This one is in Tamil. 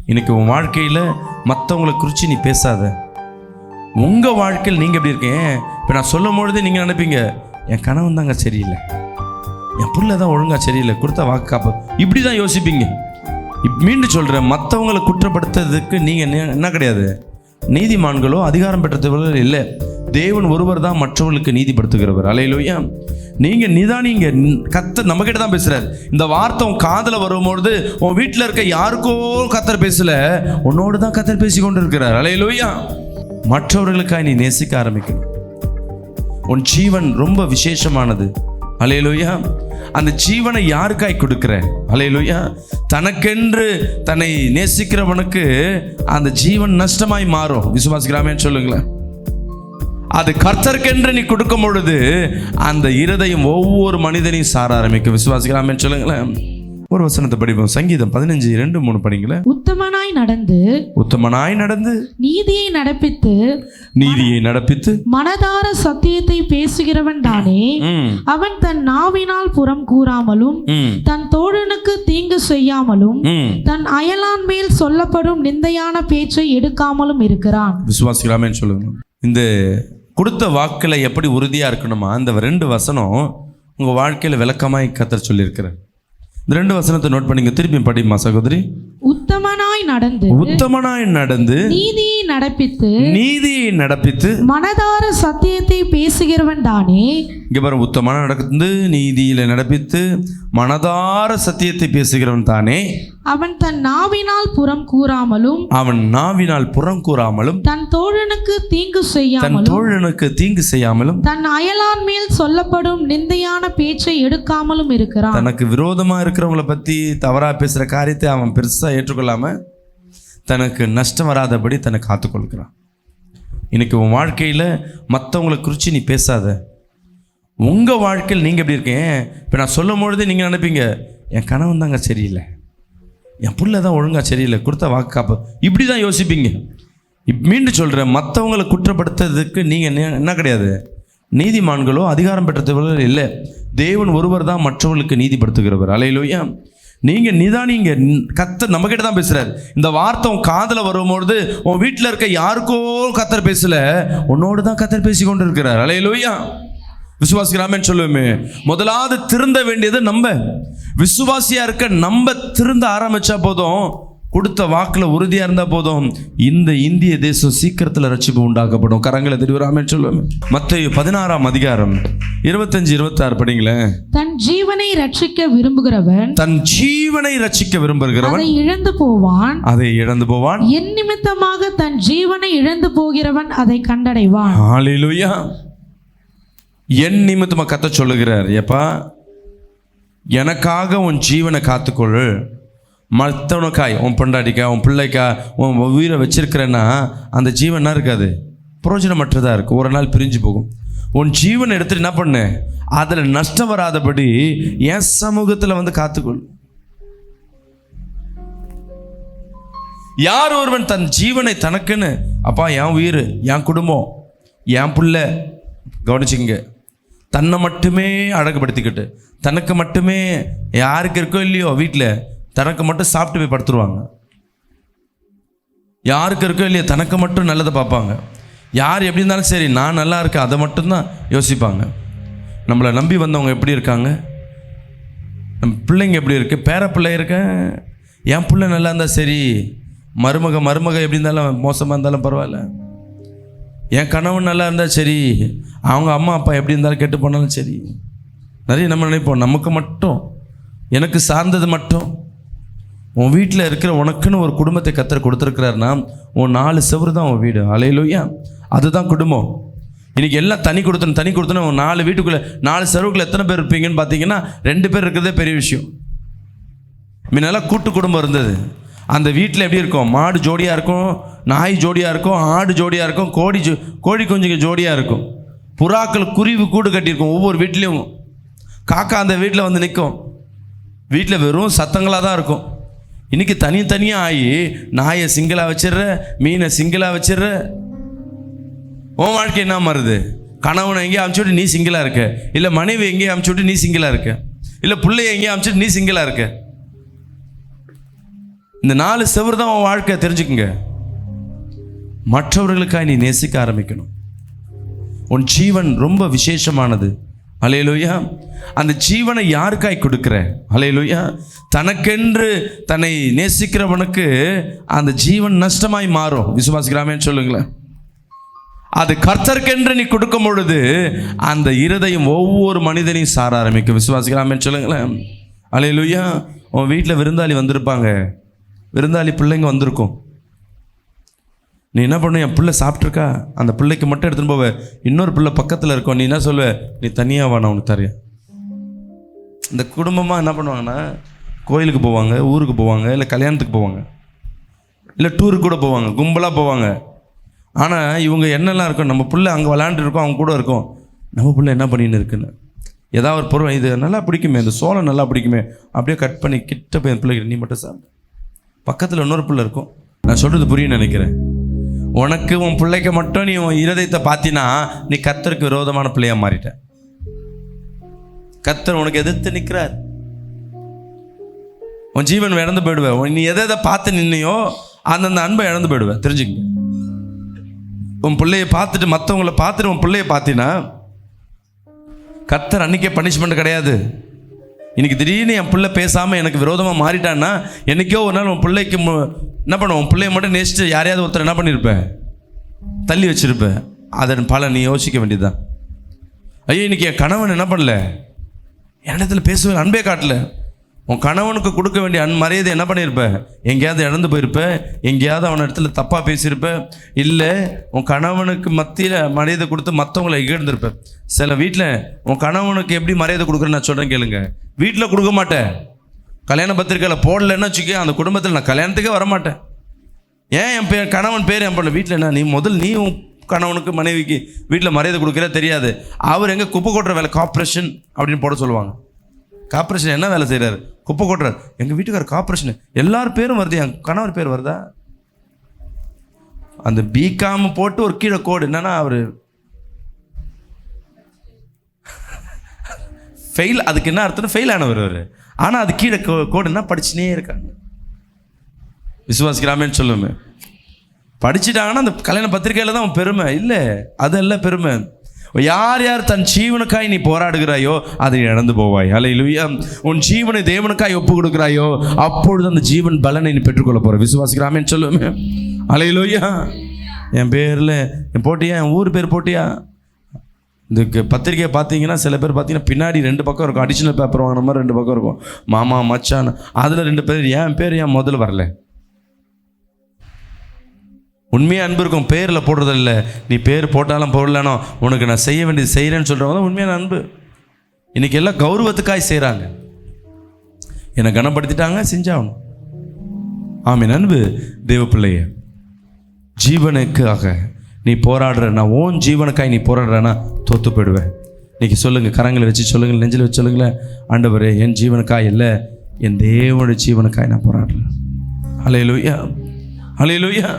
இன்னைக்கு உன் வாழ்க்கையில் மற்றவங்களை குறித்து நீ பேசாத. உங்கள் வாழ்க்கையில் நீங்கள் எப்படி இருக்கீங்க? இப்போ நான் சொல்லும் பொழுது நீங்கள் நினைப்பீங்க, என் கணவன் தாங்க சரியில்லை, என் பிள்ளை தான் ஒழுங்காக சரியில்லை, கொடுத்த வாக்கு காப்ப, இப்படி தான் யோசிப்பீங்க. மீண்டும் சொல்கிறேன், மற்றவங்களை குற்றப்படுத்துறதுக்கு நீங்கள் என்ன கிடையாது, நீதிமான்களோ அதிகாரம் பெற்றவர்கள் இல்லை. தேவன் ஒருவர் தான் மற்றவர்களுக்கு நீதிப்படுத்துகிறவர். அல்லேலூயா. நீங்கள் நிதானிங்க. கர்த்தர் நம்மகிட்ட தான் பேசுகிறார். இந்த வார்த்தை உன் காதில் வரும்பொழுது உன் வீட்டில் இருக்க யாருக்கோ கர்த்தர் பேசல, உன்னோடு தான் கர்த்தர் பேசி கொண்டு இருக்கிறார். அல்லேலூயா. மற்றவர்களுக்காக நீ நேசிக்க ஆரம்பிக்கணும். உன் ஜீவன் ரொம்ப விசேஷமானது. அல்லேலூயா. அந்த ஜீவனை யாருக்காய் கொடுக்கிற? அல்லேலூயா. தனக்கென்று தன்னை நேசிக்கிறவனுக்கு அந்த ஜீவன் நஷ்டமாய் மாறும். விசுவாசிக்கிறாமேன்னு சொல்லுங்களேன். அது கர்த்தருக்கென்று நீ கொடுக்கும் பொழுது அந்த இருதயம் ஒவ்வொரு மனிதனையும் சார ஆரம்பிக்கும். விசுவாசிக்கலாமே சொல்லுங்களேன். ஒரு வசனத்தை படிப்போம். சங்கீதம் 15:2-3 படிங்களேன். உத்தமனாய் நடந்து நீதியை நடப்பித்து மனதார சத்தியத்தை பேசுகிறவன் தானே அவன் தன் நாவினால் புறம் கூறாமலும் தன் தோழனுக்கு தீங்கு செய்யாமலும் தன் அயலான் மேல் சொல்லப்படும் நிந்தையான பேச்சை எடுக்காமலும் இருக்கிறான். விசுவாசிக்கலாமே சொல்லுங்க. இந்த கொடுத்த வாக்கில் எப்படி உறுதியாக இருக்கணுமா, அந்த 2 வசனம் உங்கள் வாழ்க்கையில் விளக்கமாய் கர்த்தர் சொல்லியிருக்கிறார். இந்த 2 வசனத்தை நோட் பண்ணிங்க. திருப்பி படிமா சகோதரி. உத்தமனாய் நடந்து நீதியை நடப்பித்து மனதார சத்தியத்தை பேசுகிறவன் தானே. இங்க பாரு, உத்தமனாய் நடந்து நீதியில நடப்பித்து மனதார சத்தியத்தை பேசுகிறவன் தானே அவன் தன் நாவினால் புறம் கூறாமலும் தன் தோழனுக்கு தீங்கு செய்யாமலும் தன் அயலான் மேல் சொல்லப்படும் நிந்தையான பேச்சை எடுக்காமலும் இருக்கிறான். தனக்கு விரோதமா இருக்கிறவங்களை பத்தி தவறா பேசுற காரியத்தை அவன் பெருசா ஏற்றுக்கொள்ளாம தனக்கு நஷ்டம் வராதபடி தன்னை காத்துக்கொள்கிறான். இன்னைக்கு உன் வாழ்க்கையில மற்றவங்களை குறித்து நீ பேசாத. உங்கள் வாழ்க்கையில் நீங்கள் எப்படி இருக்கீங்க? இப்போ நான் சொல்லும் பொழுது நீங்கள் நினைப்பீங்க, என் கணவன் தாங்க சரியில்லை, என் பிள்ளை தான் ஒழுங்காக சரியில்லை, கொடுத்த வாக்கு காப்ப, இப்படி தான் யோசிப்பீங்க. மீண்டும் சொல்கிறேன், மற்றவங்களை குற்றப்படுத்துறதுக்கு நீங்கள் என்ன கிடையாது, நீதிமான்களோ அதிகாரம் பெற்றவர்கள் இல்லை. தேவன் ஒருவர் தான் மற்றவர்களுக்கு நீதிப்படுத்துகிறவர். அல்லேலூயா. நீங்கள் நிதானிங்க. கர்த்தர் நம்மகிட்ட தான் பேசுகிறார். இந்த வார்த்தை உன் காதில் வரும்பொழுது உன் வீட்டில் இருக்க யாருக்கோ கர்த்தர் பேசல, உன்னோடு தான் கர்த்தர் பேசி கொண்டு இருக்கிறார். அல்லேலூயா. விசுவாசிக்கிறாமேன்னு சொல்லுவோமே. முதலாவது திருந்த வேண்டியது நம்ம. விசுவாசியா இருக்க நம்ம திருந்த ஆரம்பிச்சா போதும், கொடுத்த வாக்குல உறுதியா இருந்தா போதும், இந்த இந்திய தேசம் சீக்கிரத்தில் ரட்சிப்பு உண்டாக்கப்படும். கரங்களை திருவிழாமேன்னு சொல்லுவோமே. மத்தேயு 16:25-26 படிங்களேன். தன் ஜீவனை ரட்சிக்க விரும்புகிறவன் அதை இழந்து போவான். என் நிமித்தமாக தன் ஜீவனை இழந்து போகிறவன் அதை கண்டடைவான். ஹல்லேலூயா. என் நிமித்தமாக கத்த சொல்லுகிறார், ஏப்பா எனக்காக உன் ஜீவனை காத்துக்கொள். மற்றவனுக்காய், உன் பொண்டாட்டிக்கா, உன் பிள்ளைக்கா உன் உயிரை வச்சிருக்கிறேன்னா அந்த ஜீவனா இருக்காது, பிரயோஜனமற்றதாக இருக்கும், ஒரு நாள் பிரிஞ்சு போகும். உன் ஜீவனை எடுத்துட்டு என்ன பண்ணு, அதில் நஷ்டம் வராதபடி என் சமூகத்தில் வந்து காத்துக்கொள். யார் ஒருவன் தன் ஜீவனை தனக்குன்னு, அப்பா என் உயிர், என் குடும்பம், என் பிள்ளை, கவனிச்சுங்க, தன்னை மட்டுமே அழகுபடுத்திக்கிட்டு தனக்கு மட்டுமே, யாருக்கு இருக்கோ இல்லையோ வீட்டில் தனக்கு மட்டும் சாப்பிட்டு போய் படுத்துருவாங்க. யாருக்கு இருக்கோ இல்லையோ தனக்கு மட்டும் நல்லதை பார்ப்பாங்க. யார் எப்படி இருந்தாலும் சரி, நான் நல்லா இருக்கேன், அதை மட்டும்தான் யோசிப்பாங்க. நம்மளை நம்பி வந்தவங்க எப்படி இருக்காங்க, நம்ம பிள்ளைங்க எப்படி இருக்கு, பேர பிள்ளை இருக்கேன், என் பிள்ளை நல்லா இருந்தால் சரி, மருமக எப்படி இருந்தாலும் மோசமாக இருந்தாலும் பரவாயில்ல, என் கணவன் நல்லா இருந்தால் சரி, அவங்க அம்மா அப்பா எப்படி இருந்தாலும் கெட்டு போனாலும் சரி. நிறைய நம்ம நினைப்போம், நமக்கு மட்டும், எனக்கு சார்ந்தது மட்டும். உன் வீட்டில் இருக்கிற உனக்குன்னு ஒரு குடும்பத்தை கர்த்தர் கொடுத்துருக்கிறாருன்னா உன் 4 செவரு தான் உன் வீடு. அல்லேலூயா. அதுதான் குடும்பம். இன்றைக்கி எல்லாம் தனி கொடுத்தணும். உன் 4 வீட்டுக்குள்ளே 4 செவருக்குள்ளே எத்தனை பேர் இருப்பீங்கன்னு பார்த்தீங்கன்னா 2 பேர் இருக்கிறதே பெரிய விஷயம். முன்னெல்லாம் கூட்டு குடும்பம் இருந்தது. அந்த வீட்டில் எப்படி இருக்கும், மாடு ஜோடியாக இருக்கும், நாய் ஜோடியாக இருக்கும், ஆடு ஜோடியாக இருக்கும், கோழி குஞ்சுங்க ஜோடியாக இருக்கும், புறாக்கள் குருவி கூடு கட்டியிருக்கும் ஒவ்வொரு வீட்லேயும். காக்கா அந்த வீட்டில் வந்து நிற்கும். வீட்டில் வெறும் சத்தங்களாக தான் இருக்கும். இன்றைக்கி தனியாக ஆகி நாயை சிங்கிளாக வச்சிடுற, மீனை சிங்கிளாக வச்சிடுற. உன் வாழ்க்கை என்ன மாறுது, கணவனை எங்கேயும் அனுப்பிச்சுட்டு நீ சிங்கிளாக இருக்க, இல்லை மனைவி எங்கேயும் அனுப்பிச்சுட்டு நீ சிங்கிளாக இருக்க, இல்லை பிள்ளைய எங்கேயும் அனுப்பிச்சுட்டு நீ சிங்கிளாக இருக்க. இந்த 4 செவுரு தான் உன் வாழ்க்கை. தெரிஞ்சுக்குங்க. மற்றவர்களுக்காக நீ நேசிக்க ஆரம்பிக்கணும். உன் ஜீவன் ரொம்ப விசேஷமானது. அல்லேலூயா. அந்த ஜீவனை யாருக்காய் கொடுக்கிற? அல்லேலூயா. தனக்கென்று தன்னை நேசிக்கிறவனுக்கு அந்த ஜீவன் நஷ்டமாய் மாறும். விசுவாசிக்கிறாமேன்னு சொல்லுங்களேன். அது கர்த்தருக்கென்று நீ கொடுக்கும் பொழுது அந்த இருதயம் ஒவ்வொரு மனிதனையும் சார ஆரம்பிக்கும். விசுவாசிக்கிறாமேன்னு சொல்லுங்களேன். அல்லேலூயா. உன் வீட்டில் விருந்தாளி வந்திருப்பாங்க, விருந்தாளி பிள்ளைங்க வந்திருக்கும். நீ என்ன பண்ணு, என் பிள்ளை சாப்பிட்ருக்கா, அந்த பிள்ளைக்கு மட்டும் எடுத்துன்னு போவ. இன்னொரு பிள்ளை பக்கத்தில் இருக்கும். நீ என்ன சொல்லுவ? நீ தனியாக வா, நான் உனக்கு தரேன். இந்த குடும்பமாக என்ன பண்ணுவாங்கன்னா, கோயிலுக்கு போவாங்க, ஊருக்கு போவாங்க, இல்லை கல்யாணத்துக்கு போவாங்க, இல்லை டூருக்கு கூட போவாங்க, கும்பலாக போவாங்க. ஆனால் இவங்க என்னெல்லாம் இருக்கும், நம்ம பிள்ளை அங்கே விளையாண்டுருக்கோம், அவங்க கூட இருக்கும். நம்ம பிள்ளை என்ன பண்ணின்னு இருக்குன்னு ஏதாவது ஒரு பொருள், இது நல்லா பிடிக்குமே, இந்த சோளம் நல்லா பிடிக்குமே, அப்படியே கட் பண்ணி கிட்ட போய் என் பிள்ளைக்கு நீ மட்டும் சாப்பிடு. பக்கத்தில் இன்னொரு பிள்ளை இருக்கும். நான் சொல்கிறது புரியுன்னு நினைக்கிறேன். உனக்கு உன் பிள்ளைக்கு மட்டும் நீ உன் இருதயத்தை பார்த்தினா நீ கர்த்தருக்கு விரோதமான பிள்ளையாக மாறிட்ட. கர்த்தர் உனக்கு எதிர்த்து நிற்கிறார். உன் ஜீவன் இழந்து போயிடுவேன். நீ எதை பார்த்து நின்னையோ அந்தந்த அன்பை இழந்து போயிடுவேன். தெரிஞ்சுக்க. உன் பிள்ளையை பார்த்துட்டு மற்றவங்கள பார்த்துட்டு உன் பிள்ளையை பார்த்தினா கர்த்தர் அன்றைக்கே பனிஷ்மெண்ட் கிடையாது. இன்னைக்கு திடீர்னு என் பிள்ளை பேசாமல் எனக்கு விரோதமாக மாறிட்டான்னா என்றைக்கோ ஒரு நாள் உன் பிள்ளைக்கு என்ன பண்ணுவோம், உன் பிள்ளைய மட்டும் நேசிட்டு யாரையாவது ஒருத்தர் என்ன பண்ணியிருப்பேன், தள்ளி வச்சிருப்பேன். அதன் பலன் நீ யோசிக்க வேண்டியதுதான். ஐயோ இன்னைக்கு என் கணவன் என்ன பண்ணல, என் இடத்துல பேசுவேன், அன்பே காட்டல. உன் கணவனுக்கு கொடுக்க வேண்டிய மரியாதை என்ன பண்ணியிருப்ப, எங்கேயாவது இழந்து போயிருப்ப, எங்கேயாவது அவன் இடத்துல தப்பாக பேசியிருப்ப, இல்லை உன் கணவனுக்கு மத்தியில் மரியாதை கொடுத்து மற்றவங்களை இகழ்ந்திருப்ப. சில வீட்டில் உன் கணவனுக்கு எப்படி மரியாதை கொடுக்குறேன்னு நான் சொல்கிறேன் கேளுங்க. வீட்டில் கொடுக்க மாட்டேன், கல்யாண பத்திரிக்கையில் போடலைன்னா வச்சுக்க, அந்த குடும்பத்தில் நான் கல்யாணத்துக்கே வரமாட்டேன். ஏன் என் கணவன் பேர் என் பண்ண வீட்டில் என்ன, நீ உன் கணவனுக்கு மனைவிக்கு வீட்டில் மரியாதை கொடுக்குற தெரியாது. அவர் எங்கே குப்பை கொட்டுற வேலை, கார்ப்பரேஷன் அப்படின்னு போட சொல்லுவாங்க. கார்ப்பரேஷன் என்ன வேலை செய்கிறாரு, குப்பை கொட்டுறாரு. எங்கள் வீட்டுக்கார கார்ப்பரேஷன், எல்லார் பேரும் வருது, என் கணவர் பேர் வருதா? அந்த பிகாம் போட்டு ஒரு கீழே கோடு என்னன்னா அவர் ஃபெயில். அதுக்கு என்ன அர்த்தம், ஃபெயில் ஆனவர் அவர். ஆனால் அது கீழே கோடு என்ன, படிச்சுனே இருக்காங்க. விசுவாசிக்கிறாமேன்னு சொல்லுமே. படிச்சுட்டாங்கன்னா அந்த கல்யாண பத்திரிகையில் தான் அவன் பெருமை இல்லை, அதெல்லாம் பெருமை. யார் யார் தன் ஜீவனுக்காய் நீ போராடுகிறாயோ அதை இழந்து போவாய். அல்லேலூயா. உன் ஜீவனை தேவனுக்காய் ஒப்பு கொடுக்கிறாயோ அப்பொழுது அந்த ஜீவன் பலனை நீ பெற்றுக்கொள்ள போற. விசுவாசிக்கிறாமேன்னு சொல்லுவேன். அல்லேலூயா. என் பேரில் என் போட்டியா, என் ஊர் பேர் போட்டியா. இந்த பத்திரிக்கையை பார்த்தீங்கன்னா சில பேர் பார்த்தீங்கன்னா பின்னாடி 2 பக்கம் இருக்கும், அடிஷ்னல் பேப்பர் வாங்கின மாதிரி 2 பக்கம் இருக்கும், மாமா மச்சான். அதில் 2 பேர் என் பேர் ஏன் முதல்ல வரல. உண்மையாக அன்பு இருக்கும், பேரில் போடுறதில்ல. நீ பேர் போட்டாலும் போடலனோ உனக்கு நான் செய்ய வேண்டியது செய்கிறேன்னு சொல்கிறவங்க தான் உண்மையான அன்பு. இன்றைக்கி எல்லாம் கௌரவத்துக்காய் செய்கிறாங்க. என்னை கனப்படுத்திட்டாங்க, செஞ்சாகணும். ஆமீன். அன்பு தேவ பிள்ளைய, ஜீவனுக்காக நீ போராடுற, நான் ஓன் ஜீவனுக்காய் நீ போராடுறனா தோற்று போயிடுவேன். இன்றைக்கி சொல்லுங்கள், கரங்களை வச்சு சொல்லுங்கள், நெஞ்சில் வச்சு சொல்லுங்களேன், ஆண்டவரே என் ஜீவனுக்காய் இல்லை, என் தேவனுடைய ஜீவனுக்காய் நான் போராடுறேன். அல்லேலூயா, அல்லேலூயா.